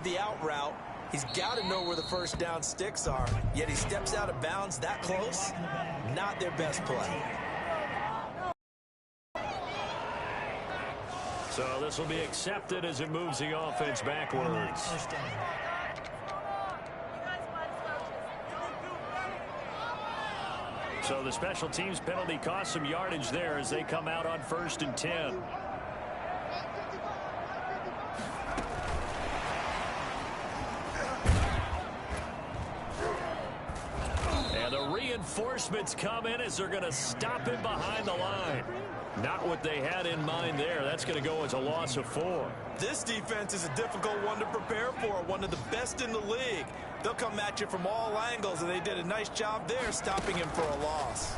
the out route. He's got to know where the first down sticks are, yet he steps out of bounds that close. Not their best play. So this will be accepted as it moves the offense backwards. So the special teams penalty cost some yardage there as they come out on 1st and 10. And the reinforcements come in as they're going to stop him behind the line. Not what they had in mind there. That's going to go as a loss of 4. This defense is a difficult one to prepare for, one of the best in the league. They'll come at you from all angles, and they did a nice job there stopping him for a loss.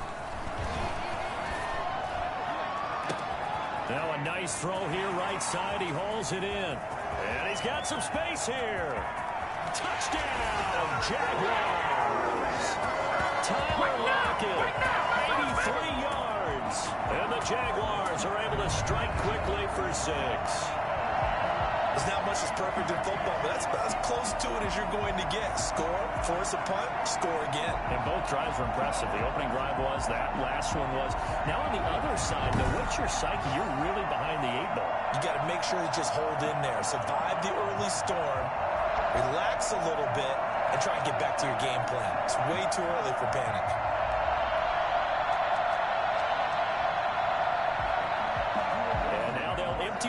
Now a nice throw here right side. He hauls it in. And he's got some space here. Touchdown, Jaguars. Tyler Lockett, 83 yards. And the Jaguars are able to strike quickly for 6. There's not much that's perfect in football, but that's about as close to it as you're going to get. Score, force a punt, score again. And both drives were impressive. The opening drive was, that last one was. Now on the other side, though, what's your psyche? You're really behind the 8 ball. You got to make sure you just hold in there. Survive the early storm, relax a little bit, and try and get back to your game plan. It's way too early for panic.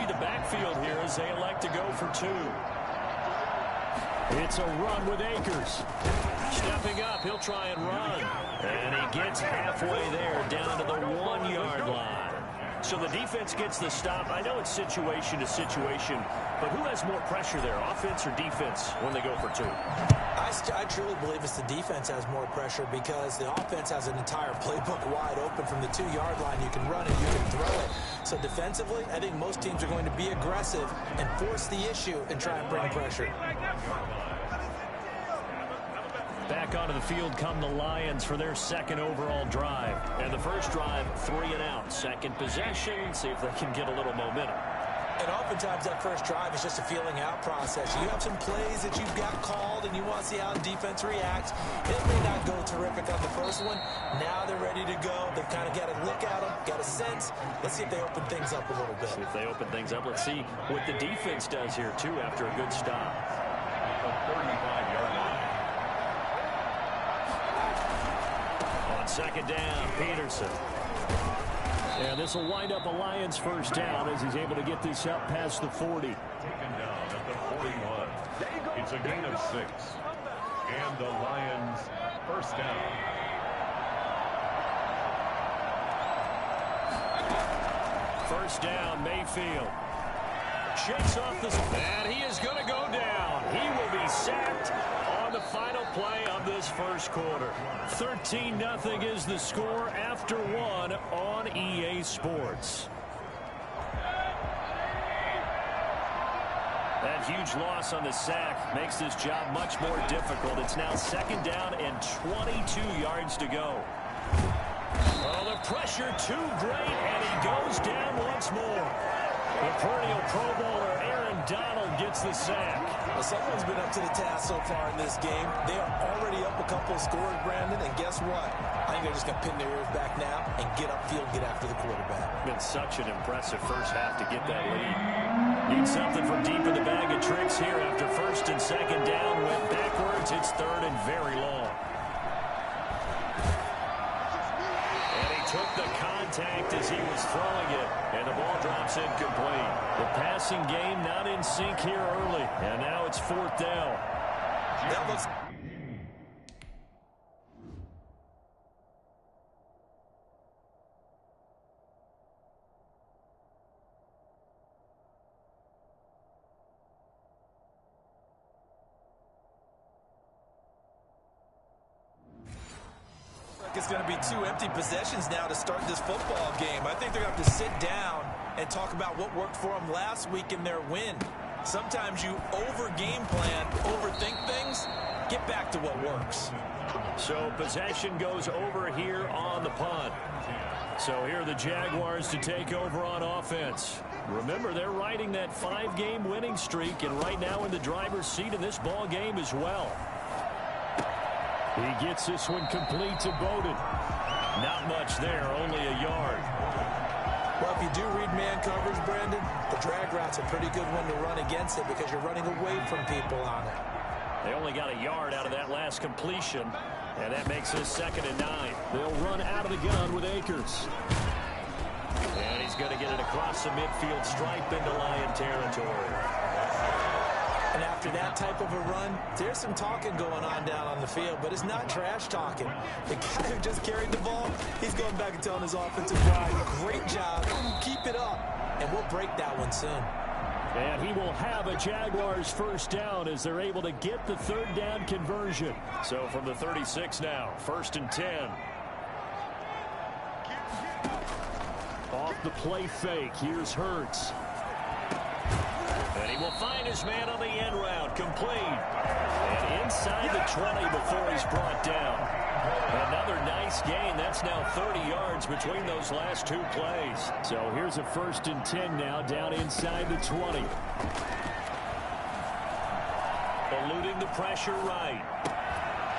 The backfield here as they elect to go for 2. It's a run with Akers. Stepping up, he'll try and run. And he gets halfway there, down to the 1-yard line. So the defense gets the stop. I know it's situation to situation, but who has more pressure there, offense or defense, when they go for 2? I truly believe it's the defense has more pressure because the offense has an entire playbook wide open from the 2-yard line. You can run it, you can throw it. So defensively, I think most teams are going to be aggressive and force the issue and try and bring pressure. Back onto the field come the Lions for their 2nd overall drive. And the first drive, 3 and out. Second possession, see if they can get a little momentum. And oftentimes that first drive is just a feeling out process. You have some plays that you've got called and you want to see how the defense reacts. It may not go terrific on the first one. Now they're ready to go. They've kind of got to look at them, got a sense. Let's see if they open things up a little bit. See if they open things up. Let's see what the defense does here, too, after a good stop. A 35-yard line. On 2nd down, Peterson. And this will wind up a Lions first down as he's able to get this up past the 40. Taken down at the 41. It's a gain of 6. And the Lions first down. First down, Mayfield. Shakes off the... And he is going to go down. He will be sacked on the final play of this first quarter. 13-0 is the score after 1 on EA Sports. That huge loss on the sack makes this job much more difficult. It's now 2nd down and 22 yards to go. Oh, the pressure too great, and he goes down once more. The perennial Pro Bowler Aaron Donald gets the sack. Well, someone's been up to the task so far in this game. They are already up a couple of scores, Brandon, and guess what? I think they're just going to pin their ears back now and get upfield, get after the quarterback. Been such an impressive first half to get that lead. Need something from deep in the bag of tricks here after 1st and 2nd down. Went backwards. It's 3rd and very long. Took the contact as he was throwing it, and the ball drops incomplete. The passing game not in sync here early, and now it's 4th down. That looks... It's going to be 2 empty possessions now to start this football game. I think they're going to have to sit down and talk about what worked for them last week in their win. Sometimes you over-game plan, overthink things. Get back to what works. So possession goes over here on the punt. So here are the Jaguars to take over on offense. Remember, they're riding that 5-game winning streak, and right now in the driver's seat in this ball game as well. He gets this one complete to Bowden. Not much there, only a yard. Well, if you do read man coverage, Brandon, the drag route's a pretty good one to run against it because you're running away from people on it. They only got a yard out of that last completion, and that makes this 2nd and 9. They'll run out of the gun with Akers. And he's going to get it across the midfield stripe into Lion territory. And after that type of a run, there's some talking going on down on the field, but it's not trash talking. The guy who just carried the ball, he's going back and telling his offensive line, great job, keep it up, and we'll break that one soon. And he will have a Jaguars first down as they're able to get the 3rd down conversion. So from the 36 now, 1st and 10. Off the play fake, here's Hurts. And he will find his man on the end route, complete. And inside the 20 before he's brought down. Another nice gain. That's now 30 yards between those last 2 plays. So here's a 1st and 10 now, down inside the 20. Eluding the pressure right.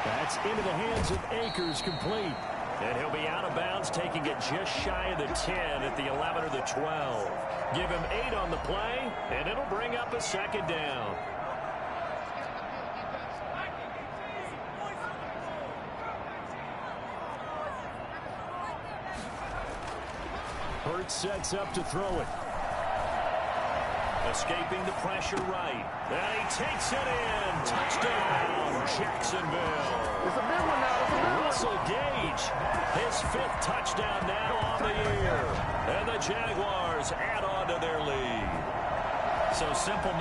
That's into the hands of Akers, complete. And he'll be out of bounds, taking it just shy of the 10 at the 11 or the 12. Give him 8 on the play, and it'll bring up a 2nd down. Hurts sets up to throw it. Escaping the pressure right. And he takes it in. Touchdown, Jacksonville. It's a big one now. It's a big one. Russell Gage, his 5th touchdown now on the year. And the Jaguars add on to their lead. So simple.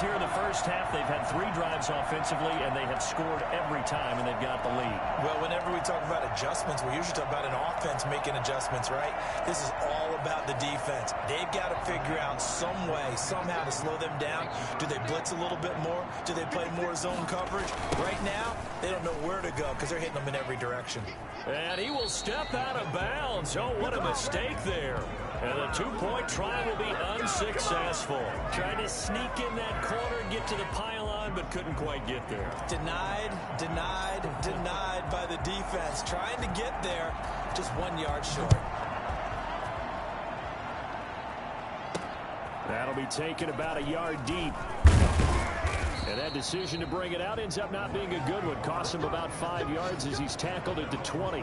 Here in the first half, they've had 3 drives offensively, and they have scored every time, and they've got the lead. Well, whenever we talk about adjustments, we usually talk about an offense making adjustments, right? This is all about the defense. They've got to figure out some way, somehow to slow them down. Do they blitz a little bit more? Do they play more zone coverage? Right now, they don't know where to go because they're hitting them in every direction. And he will step out of bounds. Oh, what a mistake there. And the 2-point try will be unsuccessful. Trying to sneak in that corner and get to the pylon, but couldn't quite get there. Denied by the defense. Trying to get there, just 1 yard short. That'll be taken about a yard deep. And that decision to bring it out ends up not being a good one. Costs him about 5 yards as he's tackled at the 20.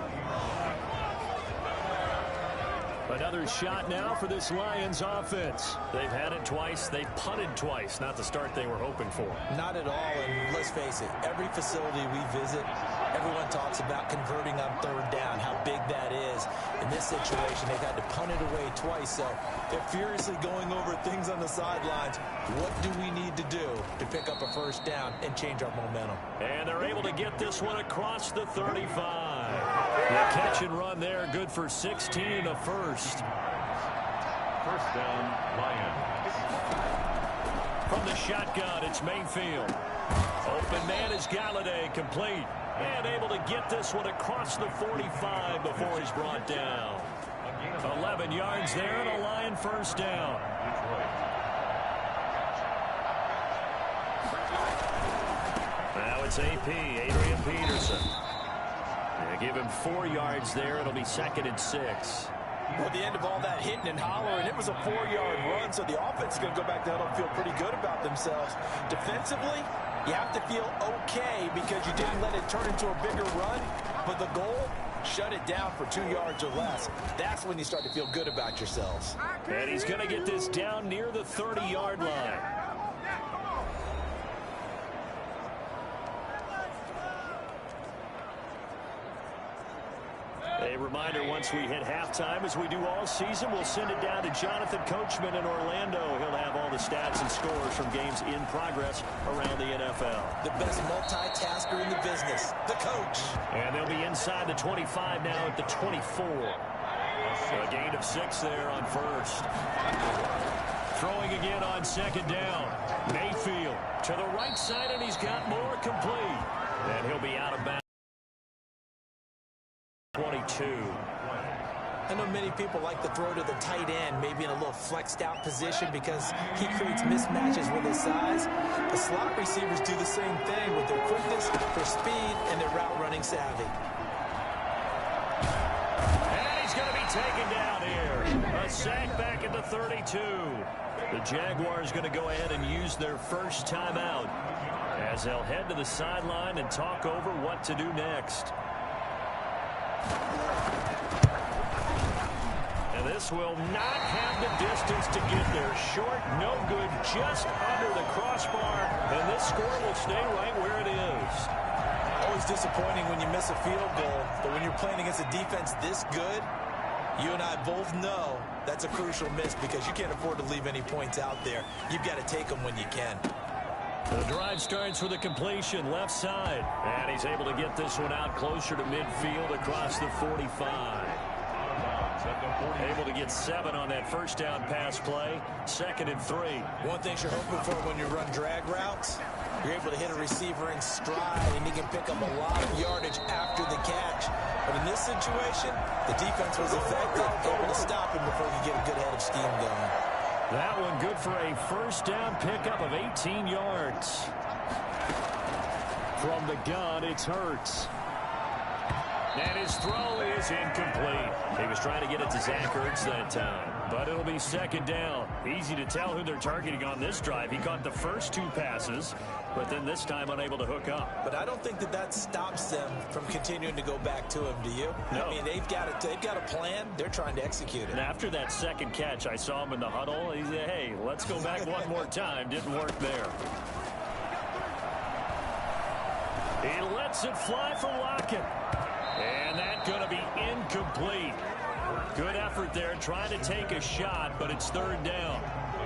Another shot now for this Lions offense. They've had it twice. They've punted twice. Not the start they were hoping for. Not at all, and let's face it, every facility we visit, everyone talks about converting on 3rd down, how big that is. In this situation, they've had to punt it away twice, so they're furiously going over things on the sidelines. What do we need to do to pick up a 1st down and change our momentum? And they're able to get this one across the 35. The catch and run there, good for 16 and a 1st. 1st down, Lions. From the shotgun, it's Mayfield. Open man is Galladay, complete. And able to get this one across the 45 before he's brought down. 11 yards there and a Lion 1st down. Now it's AP, Adrian Peterson. They give him 4 yards there. It'll be 2nd and 6. Well, at the end of all that hitting and hollering, it was a 4-yard run, so the offense is going to go back down and feel pretty good about themselves. Defensively, you have to feel okay because you didn't let it turn into a bigger run, but the goal, shut it down for 2 yards or less. That's when you start to feel good about yourselves. And he's going to get this down near the 30-yard line. A reminder, once we hit halftime, as we do all season, we'll send it down to Jonathan Coachman in Orlando. He'll have all the stats and scores from games in progress around the NFL. The best multitasker in the business, the coach. And they'll be inside the 25 now at the 24. A gain of 6 there on first. Throwing again on second down. Mayfield to the right side, and he's got more complete. And he'll be out of bounds. 22. I know many people like to throw to the tight end, maybe in a little flexed out position because he creates mismatches with his size. The slot receivers do the same thing with their quickness, their speed, and their route running savvy. And he's going to be taken down here. A sack back at the 32. The Jaguars going to go ahead and use their first timeout as they'll head to the sideline and talk over what to do next. And this will not have the distance to get there. Short, no good, just under the crossbar. And this score will stay right where it is. Always disappointing when you miss a field goal, but when you're playing against a defense this good, you and I both know that's a crucial miss because you can't afford to leave any points out there. You've got to take them when you can. The drive starts with a completion left side. And he's able to get this one out closer to midfield across the 45. Able to get 7 on that first down pass play. 2nd and 3. One thing you're hoping for when you run drag routes, you're able to hit a receiver in stride, and he can pick up a lot of yardage after the catch. But in this situation, the defense was effective, able to stop him before he could get a good head of steam going. That one good for a first down pickup of 18 yards. From the gun, it's Hurts. And his throw is incomplete. He was trying to get it to Zach Ertz that time. But it'll be 2nd down. Easy to tell who they're targeting on this drive. He caught the first 2 passes, but then this time unable to hook up. But I don't think that stops them from continuing to go back to him, do you? No. I mean, they've got a plan. They're trying to execute it. And after that second catch, I saw him in the huddle. He said, hey, let's go back one more time. Didn't work there. He lets it fly for Lockett. And that's going to be incomplete. Good effort there, trying to take a shot, but it's 3rd down.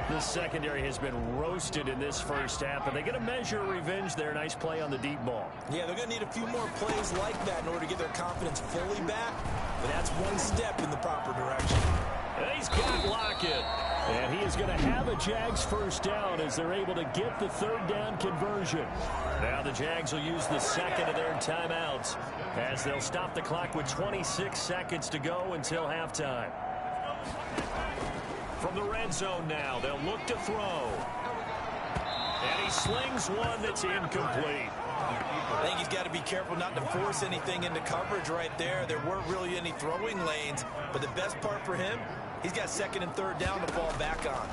This secondary has been roasted in this first half, but they get a measure of revenge there. Nice play on the deep ball. Yeah, they're going to need a few more plays like that in order to get their confidence fully back, but that's one step in the proper direction. And he's got Lockett. And he is going to have a Jags first down as they're able to get the 3rd down conversion. Now the Jags will use the 2nd of their timeouts as they'll stop the clock with 26 seconds to go until halftime. From the red zone now, they'll look to throw. And he slings one that's incomplete. I think he's got to be careful not to force anything into coverage right there. There weren't really any throwing lanes, but the best part for him, he's got 2nd and 3rd down to fall back on.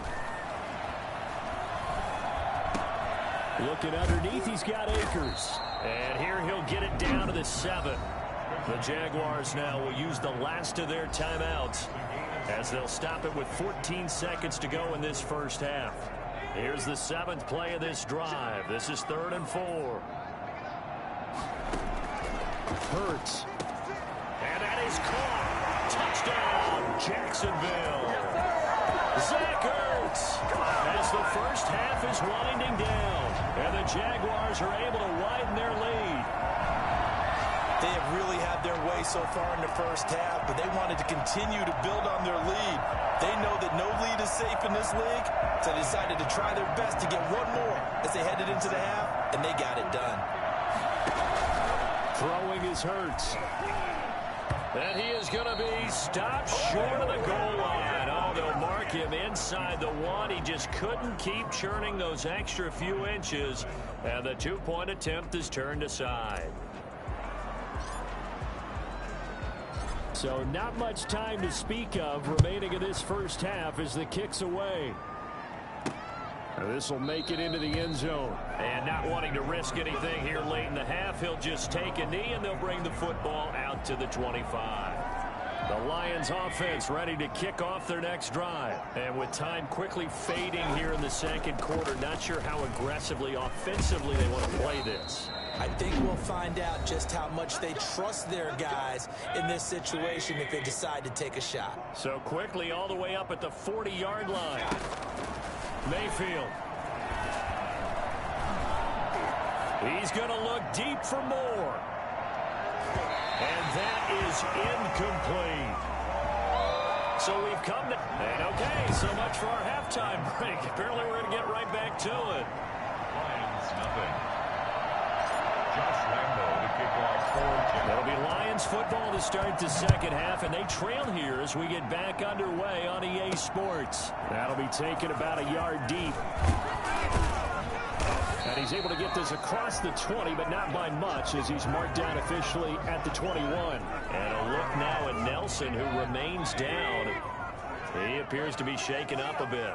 Looking underneath, he's got Akers. And here he'll get it down to the 7. The Jaguars now will use the last of their timeouts as they'll stop it with 14 seconds to go in this first half. Here's the 7th play of this drive. This is 3rd and 4. Hurts. And that is caught. Touchdown, Jacksonville. Zach Ertz as the first half is winding down. And the Jaguars are able to widen their lead. They have really had their way so far in the first half, but they wanted to continue to build on their lead. They know that no lead is safe in this league, so they decided to try their best to get one more as they headed into the half, and they got it done. Throwing is Hurts. And he is going to be stopped short of the goal line. Oh, they'll mark him inside the 1. He just couldn't keep churning those extra few inches, and the 2-point attempt is turned aside. So not much time to speak of remaining in this first half as the kick's away. This will make it into the end zone. And not wanting to risk anything here late in the half, he'll just take a knee and they'll bring the football out to the 25. The Lions offense ready to kick off their next drive. And with time quickly fading here in the second quarter, not sure how aggressively, offensively they want to play this. I think we'll find out just how much they trust their guys in this situation if they decide to take a shot. So quickly all the way up at the 40-yard line. Mayfield. He's going to look deep for more. And that is incomplete. So we've come to... And okay, so much for our halftime break. Apparently we're going to get right back to it. Lions, nothing. Josh Lambo to kick off for... It'll be Lions football to start the second half, and they trail here as we get back underway on EA Sports. That'll be taken about a yard deep. And he's able to get this across the 20, but not by much, as he's marked down officially at the 21. And a look now at Nelson, who remains down. He appears to be shaken up a bit.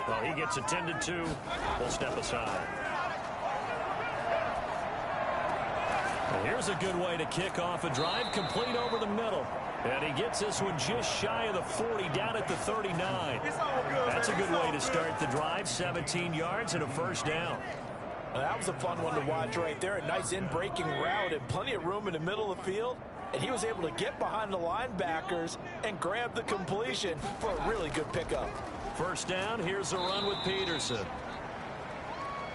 Well, he gets attended to. We'll step aside. Well, here's a good way to kick off a drive, complete over the middle. And he gets this one just shy of the 40, down at the 39. That's a good way to start the drive, 17 yards and a first down. Well, that was a fun one to watch right there. A nice in-breaking route and plenty of room in the middle of the field. And he was able to get behind the linebackers and grab the completion for a really good pickup. First down, here's a run with Peterson.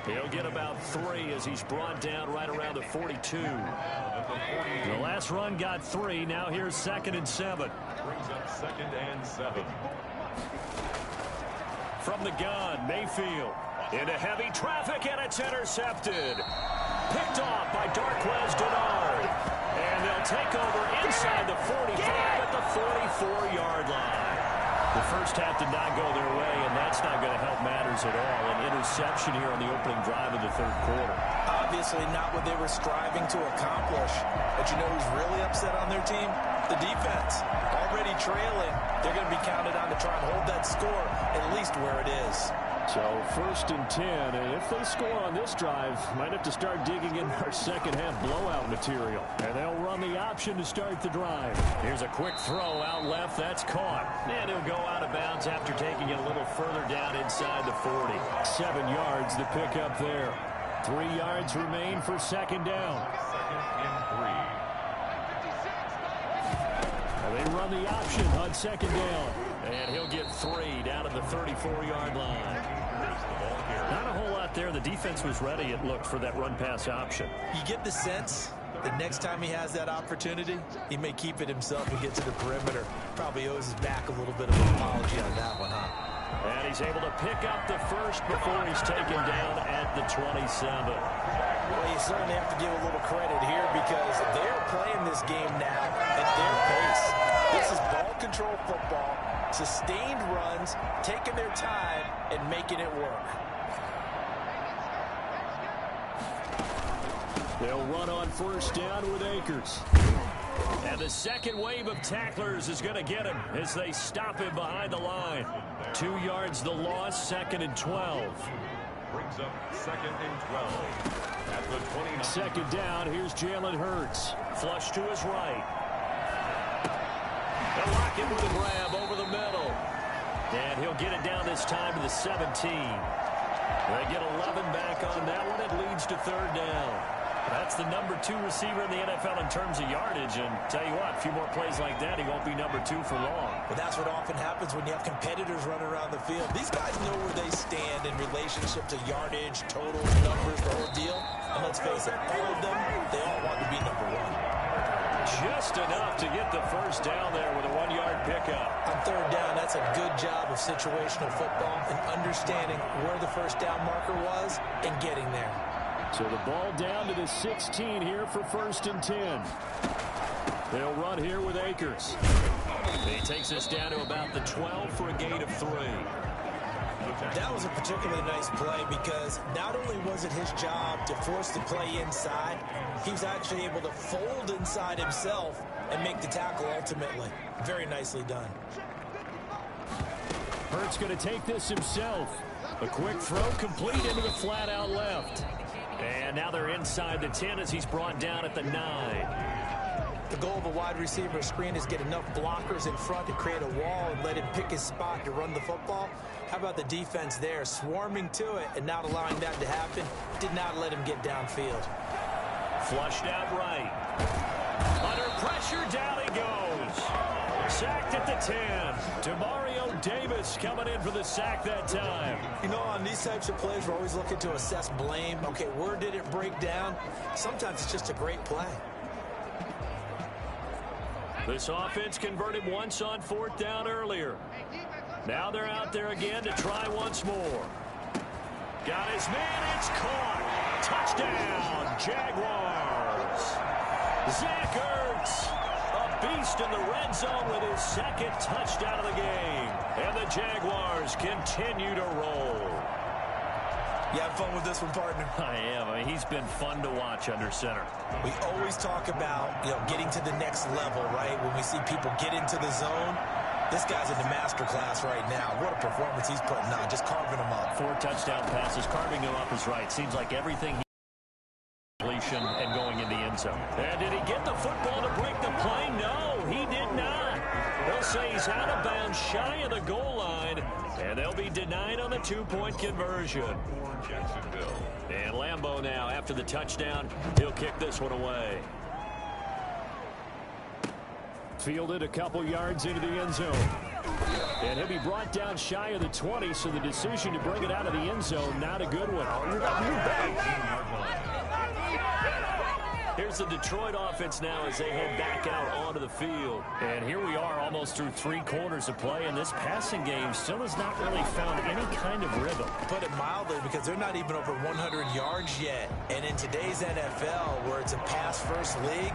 He'll get about 3 as he's brought down right around the 42. The last run got 3. Now here's 2nd and 7. Brings up 2nd and 7. From the gun, Mayfield. Into heavy traffic, and it's intercepted. Picked off by Darquez Dennard. And they'll take over inside the 45 at the 44-yard line. The first half did not go their way, and that's not going to help matters at all. An interception here on the opening drive of the third quarter. Obviously not what they were striving to accomplish. But you know who's really upset on their team? The defense. Already trailing. They're going to be counted on to try and hold that score at least where it is. So 1st and 10, and if they score on this drive, might have to start digging in our second half blowout material. And they'll run the option to start the drive. Here's a quick throw out left. That's caught. And he'll go out of bounds after taking it a little further down inside the 40. 7 yards the pickup there. 3 yards remain for second down. 2nd and 3. And they run the option on second down. And he'll get 3 down at the 34-yard line. Not a whole lot there. The defense was ready, it looked, for that run-pass option. You get the sense that next time he has that opportunity, he may keep it himself and get to the perimeter. Probably owes his back a little bit of an apology on that one, huh? And he's able to pick up the first before he's taken down at the 27. Well, you certainly have to give a little credit here because they're playing this game now at their pace. This is ball control football, sustained runs, taking their time and making it work. They'll run on first down with Akers. And the second wave of tacklers is going to get him as they stop him behind the line. 2 yards the loss, 2nd and 12. Brings up 2nd and 12. At the 29. Second down, here's Jalen Hurts. Flush to his right. They'll lock him with a grab over the middle. And he'll get it down this time to the 17. They get 11 back on that one. It leads to third down. That's the number 2 receiver in the NFL in terms of yardage. And tell you what, a few more plays like that, he won't be number 2 for long. But that's what often happens when you have competitors running around the field. These guys know where they stand in relationship to yardage, totals, numbers, the whole deal. And let's face it, all of them, they all want to be number 1. Just enough to get the first down there with a 1-yard pickup. On third down, that's a good job of situational football and understanding where the first down marker was and getting there. So the ball down to the 16 here for 1st and 10. They'll run here with Akers. He takes us down to about the 12 for a gain of 3. That was a particularly nice play because not only was it his job to force the play inside, he was actually able to fold inside himself and make the tackle ultimately. Very nicely done. Hurts going to take this himself. A quick throw complete into the flat out left. And now they're inside the 10 as he's brought down at the 9. The goal of a wide receiver screen is get enough blockers in front to create a wall and let him pick his spot to run the football. How about the defense there, swarming to it and not allowing that to happen? Did not let him get downfield. Flushed out right. Under pressure, down he goes. Sacked at the 10. Demario Davis coming in for the sack that time. You know, on these types of plays, we're always looking to assess blame. Okay, where did it break down? Sometimes it's just a great play. This offense converted once on 4th down earlier. Now they're out there again to try once more. Got his man, it's caught. Touchdown, Jaguars. Zach Ertz, a beast in the red zone with his 2nd touchdown of the game. And the Jaguars continue to roll. You have fun with this one, partner? I am. I mean, he's been fun to watch under center. We always talk about, getting to the next level, right? When we see people get into the zone, this guy's in the master class right now. What a performance he's putting on, just carving them up. 4 touchdown passes, carving them up is right. Seems like everything he completion and going in the end zone. And did he get the football to break the play? No, he did not. They'll say he's out of bounds, shy of the goal line, and they'll be denied on the 2-point conversion. Jacksonville. And Lambeau now, after the touchdown, he'll kick this one away. Fielded a couple yards into the end zone. And he'll be brought down shy of the 20, so the decision to bring it out of the end zone, not a good one. Here's the Detroit offense now as they head back out onto the field. And here we are almost through 3 quarters of play, and this passing game still has not really found any kind of rhythm. Put it mildly, because they're not even over 100 yards yet. And in today's NFL, where it's a pass-first league,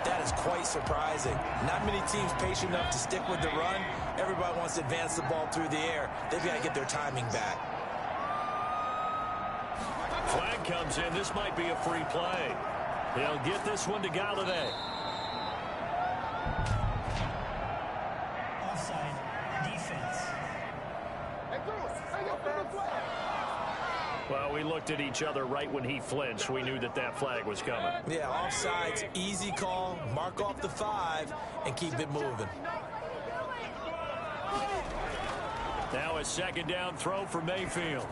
that is quite surprising. Not many teams patient enough to stick with the run. Everybody wants to advance the ball through the air. They've got to get their timing back. Flag comes in. This might be a free play. They'll get this one to Galladay. Offside, defense. Well, we looked at each other right when he flinched. We knew that that flag was coming. Yeah, offsides, easy call, mark off the 5, and keep it moving. Now a 2nd down throw for Mayfield.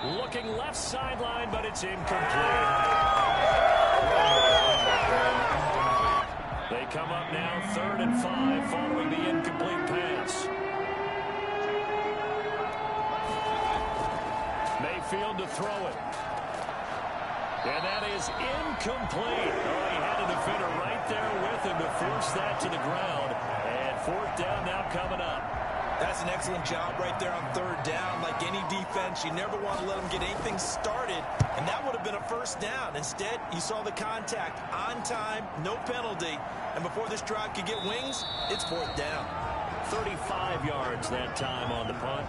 Looking left sideline, but it's incomplete. They come up now 3rd and 5 following the incomplete pass. Mayfield to throw it. And that is incomplete. Oh, he had a defender right there with him to force that to the ground. And 4th down now coming up. That's an excellent job right there on 3rd down. Like any defense, you never want to let them get anything started, and that would have been a 1st down. Instead, you saw the contact on time, no penalty, and before this drive could get wings, it's 4th down. 35 yards that time on the punt.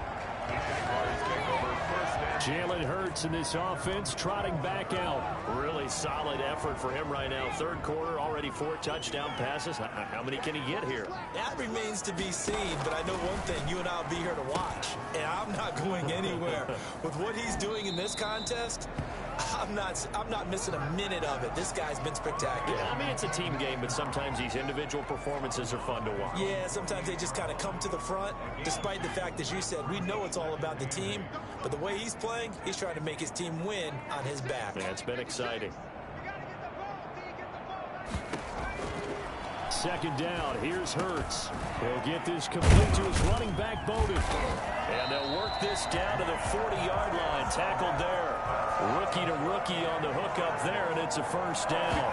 Jalen Hurts in this offense trotting back out. Really solid effort for him right now. 3rd quarter, already 4 touchdown passes. How many can he get here? That remains to be seen, but I know one thing. You and I will be here to watch, and I'm not going anywhere. With what he's doing in this contest, I'm not missing a minute of it. This guy's been spectacular. Yeah, I mean, it's a team game, but sometimes these individual performances are fun to watch. Yeah, sometimes they just kind of come to the front, despite the fact, as you said, we know it's all about the team, but the way he's playing, he's trying to make his team win on his back. Yeah, it's been exciting. 2nd down, here's Hurts. He'll get this complete to his running back, Bowden. And they'll work this down to the 40-yard line, tackled there. Rookie to rookie on the hook up there, and it's a 1st down.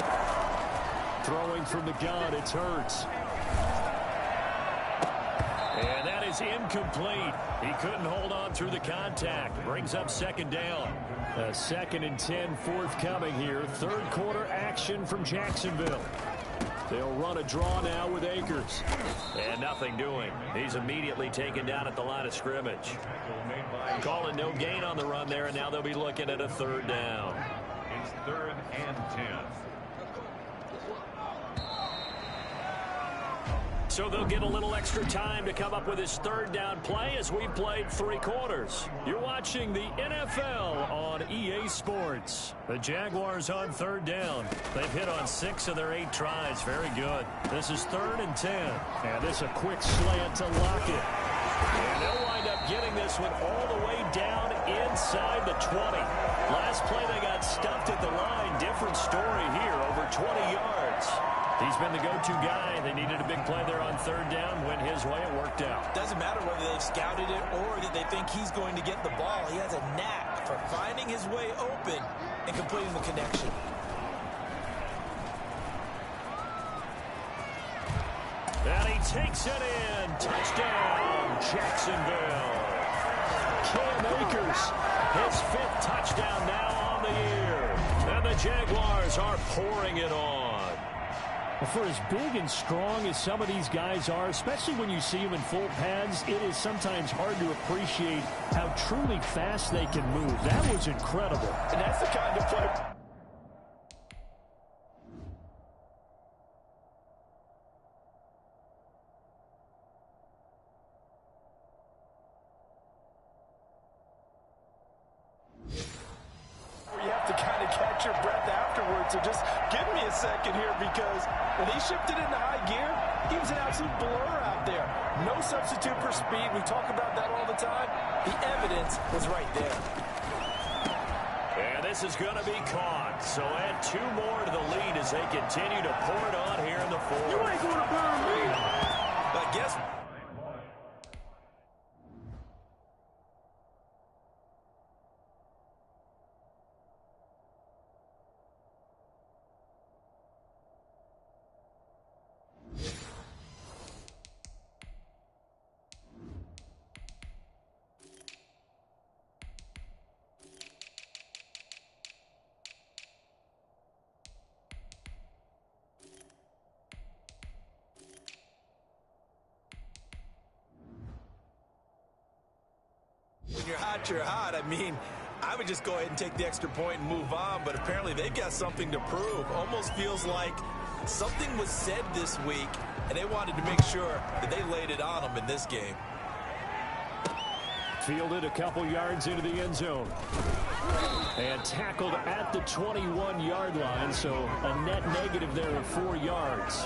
Throwing from the gun, it's Hurts. And that is incomplete. He couldn't hold on through the contact. Brings up 2nd down. A 2nd and 10 forthcoming here. 3rd quarter action from Jacksonville. They'll run a draw now with Akers. And nothing doing. He's immediately taken down at the line of scrimmage. Calling no gain on the run there, and now they'll be looking at a 3rd down. It's 3rd and 10. So they'll get a little extra time to come up with his third down play as we've played 3 quarters. You're watching the NFL on EA Sports. The Jaguars on third down. They've hit on 6 of their 8 tries. Very good. This is 3rd and 10. And this a quick slant to Lockett. And they'll wind up getting this one all the way down inside the 20. Last play they got stuffed at the line. Different story here, over 20 yards. He's been the go-to guy. They needed a big play there on third down. Went his way. It worked out. Doesn't matter whether they've scouted it or that they think he's going to get the ball. He has a knack for finding his way open and completing the connection. And he takes it in. Touchdown, Jacksonville. Cam Akers, his 5th touchdown now on the year. And the Jaguars are pouring it on. Well, for as big and strong as some of these guys are, especially when you see them in full pads, it is sometimes hard to appreciate how truly fast they can move. That was incredible. And that's the kind of play. You have to kind of catch your breath afterwards. So just give me a second here, because when he shifted into high gear, he was an absolute blur out there. No substitute for speed. We talk about that all the time. The evidence was right there. And this is going to be caught. So add 2 more to the lead as they continue to pour it on here in the 4th. You ain't going to burn me. But guess what? When you're hot, you're hot. I mean, I would just go ahead and take the extra point and move on, but apparently they've got something to prove. Almost feels like something was said this week, and they wanted to make sure that they laid it on them in this game. Fielded a couple yards into the end zone. And tackled at the 21-yard line, so a net negative there of 4 yards.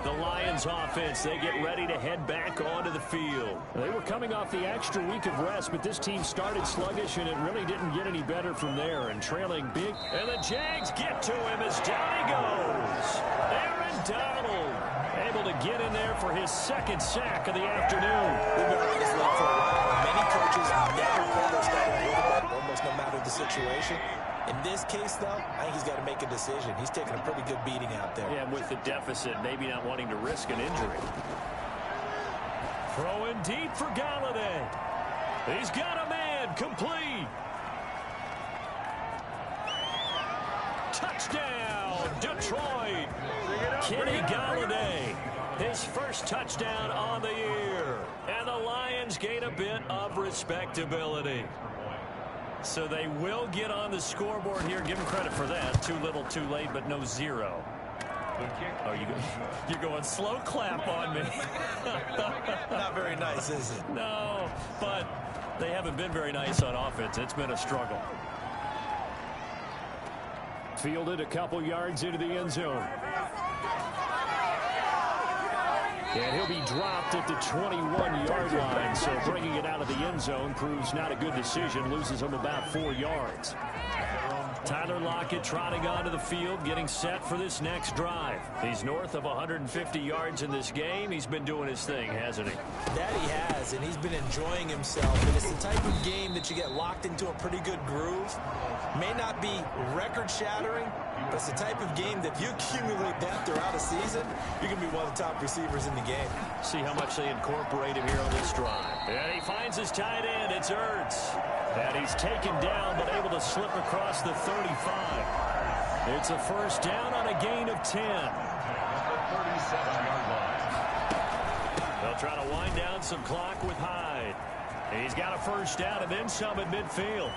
The Lions offense, they get ready to head back onto the field. They were coming off the extra week of rest, but this team started sluggish, and it really didn't get any better from there. And trailing big. And the Jags get to him as down he goes. Aaron Donald able to get in there for his 2nd sack of the afternoon. We've been around this league for a while. Many coaches never pull their starting quarterback, almost no matter the situation. In this case, though, I think he's got to make a decision. He's taking a pretty good beating out there. Yeah, with the deficit, maybe not wanting to risk an injury. Throwing deep for Galladay. He's got a man, complete. Touchdown, Detroit. Kenny Galladay, his 1st touchdown on the year. And the Lions gain a bit of respectability. So they will get on the scoreboard here. Give them credit for that. Too little, too late, but no 0. Oh, you're going slow clap on me. Not very nice, is it? No, but they haven't been very nice on offense. It's been a struggle. Fielded a couple yards into the end zone. And he'll be dropped at the 21-yard line, so bringing it out of the end zone proves not a good decision, loses him about 4 yards. Tyler Lockett trotting onto the field, getting set for this next drive. He's north of 150 yards in this game. He's been doing his thing, hasn't he? That he has, and he's been enjoying himself. And it's the type of game that you get locked into a pretty good groove. May not be record-shattering, but it's the type of game that if you accumulate that throughout a season, you can be one of the top receivers in the game. See how much they incorporate him here on this drive. And he finds his tight end. It's Ertz. And he's taken down, but able to slip across the 35. It's a 1st down on a gain of 10. The 37-yard line. They'll try to wind down some clock with Hyde. He's got a 1st down and then some at midfield.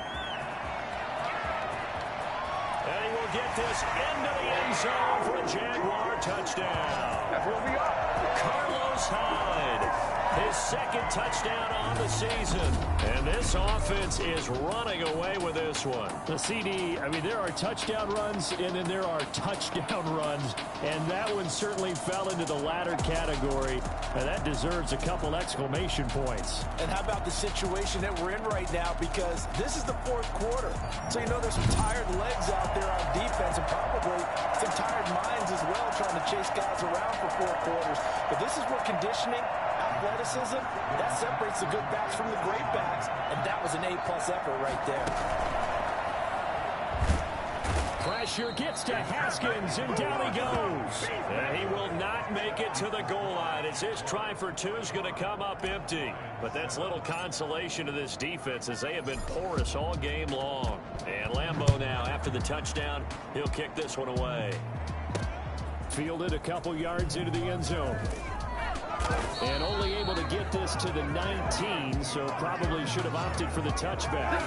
And he will get this into the end zone for a Jaguar touchdown. That's what we got. Carlos Hyde, his second touchdown on the season. And this offense is running away with this one. The CD, I mean, there are touchdown runs, and then there are touchdown runs. And that one certainly fell into the latter category. And that deserves a couple exclamation points. And how about the situation that we're in right now? Because this is the fourth quarter. So you know there's some tired legs out there on defense and probably some tired minds as well trying to chase guys around for 4 quarters. But this is where conditioning, athleticism, that separates the good backs from the great backs. And that was an A-plus effort right there. Pressure gets to Haskins, and down he goes. And he will not make it to the goal line as his try for 2 is going to come up empty. But that's little consolation to this defense as they have been porous all game long. And Lambeau now, after the touchdown, he'll kick this one away. Fielded a couple yards into the end zone. And only able to get this to the 19, so probably should have opted for the touchback.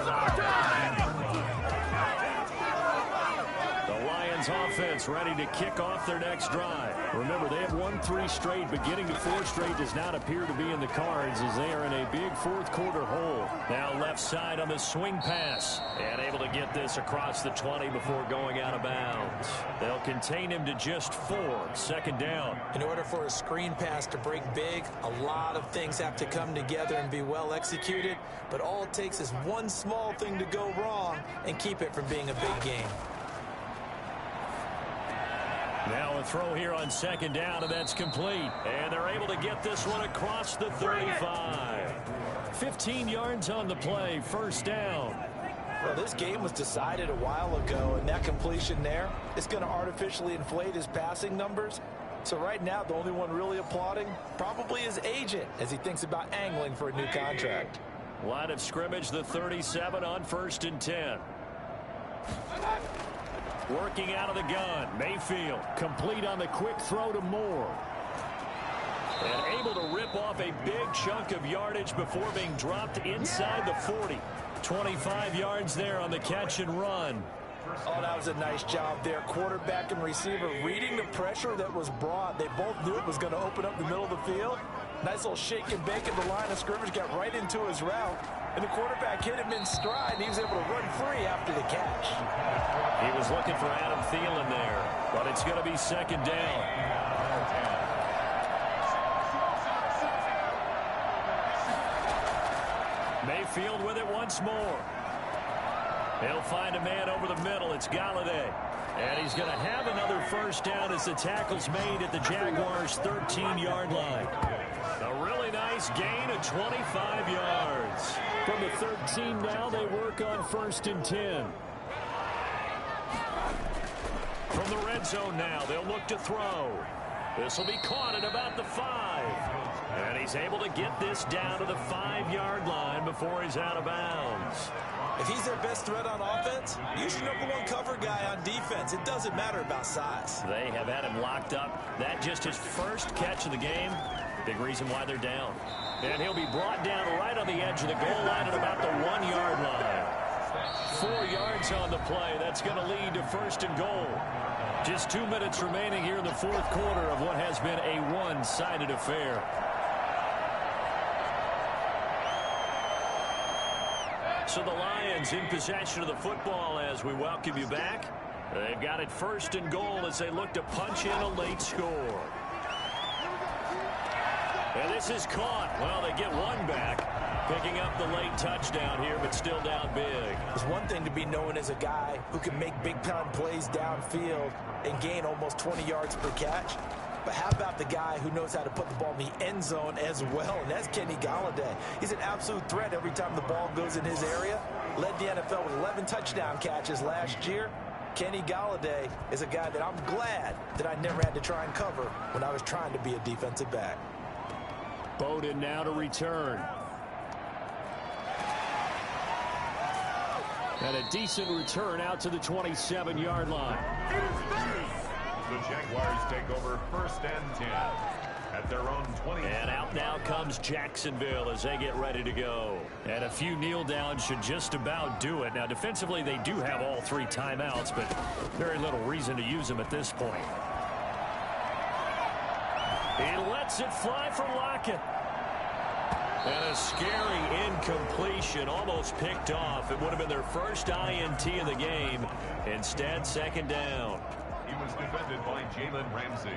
Offense ready to kick off their next drive. Remember, they have won 3 straight, but getting to 4 straight does not appear to be in the cards as they are in a big fourth quarter hole. Now left side on the swing pass and able to get this across the 20 before going out of bounds. They'll contain him to just 4. Second down. In order for a screen pass to break big, a lot of things have to come together and be well executed, but all it takes is one small thing to go wrong and keep it from being a big game. Now a throw here on second down, and that's complete. And they're able to get this one across the 35. 15 yards on the play, first down. Well, this game was decided a while ago, and that completion there is going to artificially inflate his passing numbers. So right now, the only one really applauding probably his agent as he thinks about angling for a new contract. Line of scrimmage, the 37 on 1st and 10. Working out of the gun, Mayfield. Complete on the quick throw to Moore. And able to rip off a big chunk of yardage before being dropped inside the 40. 25 yards there on the catch and run. Oh, that was a nice job there. Quarterback and receiver reading the pressure that was brought. They both knew it was going to open up the middle of the field. Nice little shake and bake at the line of scrimmage, got right into his route. And the quarterback hit him in stride, and he was able to run free after the catch. He was looking for Adam Thielen there, but it's going to be second down. Mayfield with it once more. He'll find a man over the middle. It's Galladay. And he's going to have another first down as the tackle's made at the Jaguars' 13-yard line. A really nice gain of 25 yards. From the 13 now, they work on 1st and 10. From the red zone now, they'll look to throw. This will be caught at about the 5. And he's able to get this down to the 5-yard line before he's out of bounds. If he's their best threat on offense, use your #1 cover guy on defense. It doesn't matter about size. They have had him locked up. That just his first catch of the game. Big reason why they're down. And he'll be brought down right on the edge of the goal line at about the 1-yard line. 4 yards on the play. That's going to lead to 1st and goal. Just 2 minutes remaining here in the fourth quarter of what has been a one-sided affair. So the Lions in possession of the football as we welcome you back. They've got it 1st and goal as they look to punch in a late score. And this is caught. Well, they get one back, picking up the late touchdown here, but still down big. It's one thing to be known as a guy who can make big-time plays downfield and gain almost 20 yards per catch. But how about the guy who knows how to put the ball in the end zone as well, and that's Kenny Galladay. He's an absolute threat every time the ball goes in his area. Led the NFL with 11 touchdown catches last year. Kenny Galladay is a guy that I'm glad that I never had to try and cover when I was trying to be a defensive back. Bowden now to return. And a decent return out to the 27-yard line. The Jaguars take over 1st and 10 at their own 20. And out now comes Jacksonville as they get ready to go. And a few kneel downs should just about do it. Now, defensively, they do have all 3 timeouts, but very little reason to use them at this point. He lets it fly for Lockett. And a scary incompletion, almost picked off. It would have been their first INT of the game. Instead, second down. He was defended by Jalen Ramsey.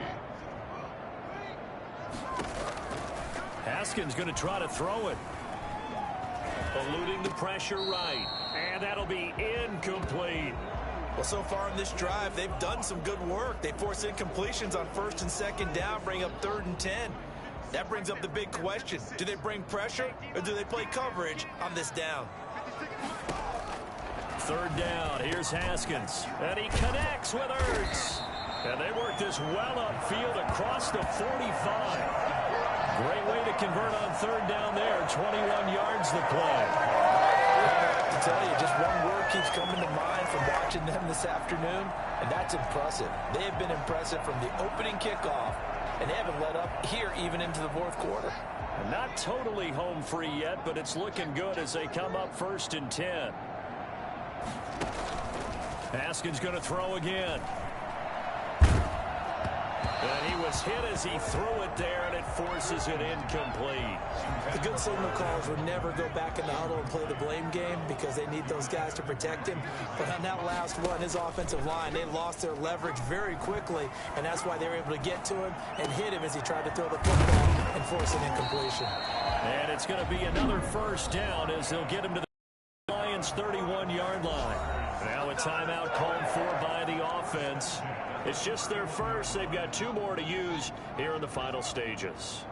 Haskins going to try to throw it. Eluding the pressure right. And that'll be incomplete. Well, so far in this drive, they've done some good work. They force incompletions on 1st and 2nd down, bring up 3rd and 10. That brings up the big question. Do they bring pressure or do they play coverage on this down? 3rd down. Here's Haskins. And he connects with Ertz. And they work this well upfield across the 45. Great way to convert on 3rd down there. 21 yards to play. I tell you, just one word keeps coming to mind from watching them this afternoon, and that's impressive. They have been impressive from the opening kickoff, and they haven't let up here even into the 4th quarter. Not totally home free yet, but it's looking good as they come up 1st and 10. Haskins going to throw again. And he was hit as he threw it there, and it forces it incomplete. The good signal callers would never go back in the huddle and play the blame game because they need those guys to protect him. But on that last one, his offensive line, they lost their leverage very quickly, and that's why they were able to get to him and hit him as he tried to throw the football and force an incompletion. And it's going to be another 1st down as they'll get him to the Lions' 31-yard line. Now a timeout called for by the offense. It's just their first. They've got 2 more to use here in the final stages.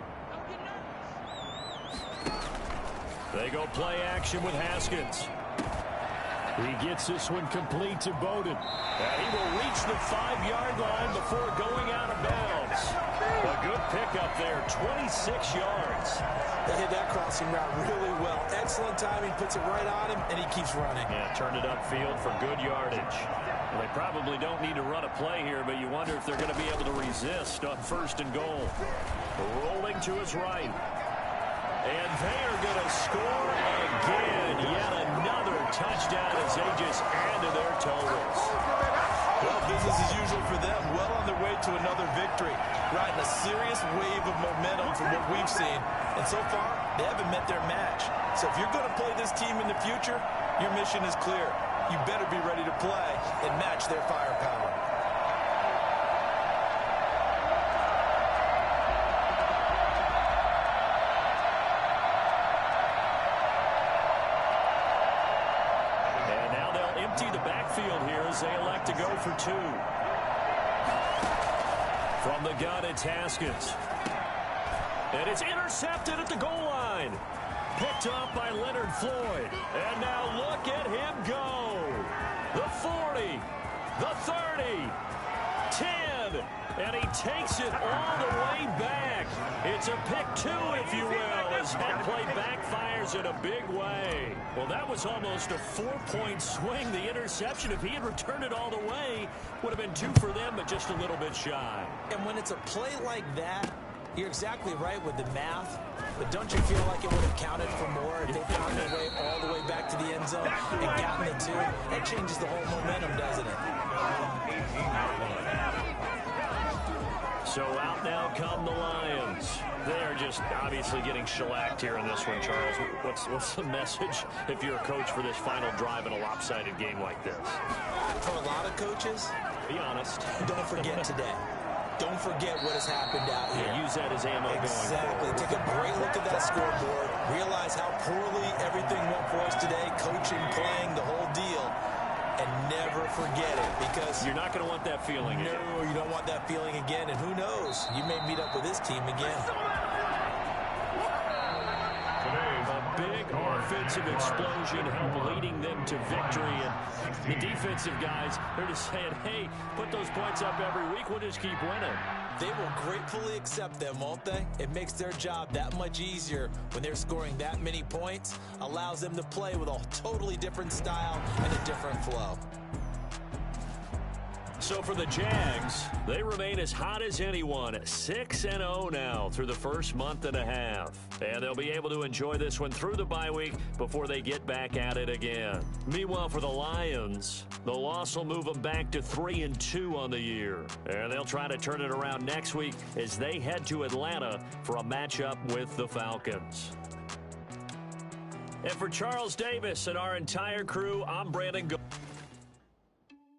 They go play action with Haskins. He gets this one complete to Bowden. And he will reach the 5-yard line before going out of bounds. A good pickup there, 26 yards. They hit that crossing route really well. Excellent timing, puts it right on him, and he keeps running. Yeah, turned it upfield for good yardage. Well, they probably don't need to run a play here, but you wonder if they're going to be able to resist on 1st and goal. Rolling to his right. And they are going to score again. Yet another touchdown as they just add to their totals. Well, business as usual for them. Well on their way to another victory. Riding a serious wave of momentum from what we've seen. And so far, they haven't met their match. So if you're going to play this team in the future, your mission is clear. You better be ready to play and match their firepower. And now they'll empty the backfield here as they elect to go for 2. From the gun, it's Haskins. And it's intercepted at the goal line. Picked up by Leonard Floyd. And now look at him go. The 40, the 30, 10. And he takes it all the way back. It's a pick 2, if you will, as that play backfires in a big way. Well, that was almost a 4-point swing. The interception, if he had returned it all the way, would have been 2 for them, but just a little bit shy. And when it's a play like that, you're exactly right with the math, but don't you feel like it would have counted for more if they found their way all the way back to the end zone and gotten the 2? That changes the whole momentum, doesn't it? So out now come the Lions. They are just obviously getting shellacked here in this one, Charles. What's the message if you're a coach for this final drive in a lopsided game like this? For a lot of coaches, be honest. Don't forget today. Don't forget what has happened out here. Yeah, use that as ammo exactly. going forward. Take a great look at that scoreboard. Realize how poorly everything went for us today. Coaching, playing, the whole deal. And never forget it, because you're not going to want that feeling again. No, you don't want that feeling again. And who knows? You may meet up with this team again. A big offensive explosion helped leading them to victory. And the defensive guys, they're just saying, hey, put those points up every week. We'll just keep winning. They will gratefully accept them, won't they? It makes their job that much easier when they're scoring that many points. Allows them to play with a totally different style and a different flow. So for the Jags, they remain as hot as anyone, 6-0 now through the first month and a half. And they'll be able to enjoy this one through the bye week before they get back at it again. Meanwhile, for the Lions, the loss will move them back to 3-2 on the year. And they'll try to turn it around next week as they head to Atlanta for a matchup with the Falcons. And for Charles Davis and our entire crew, I'm Brandon Go.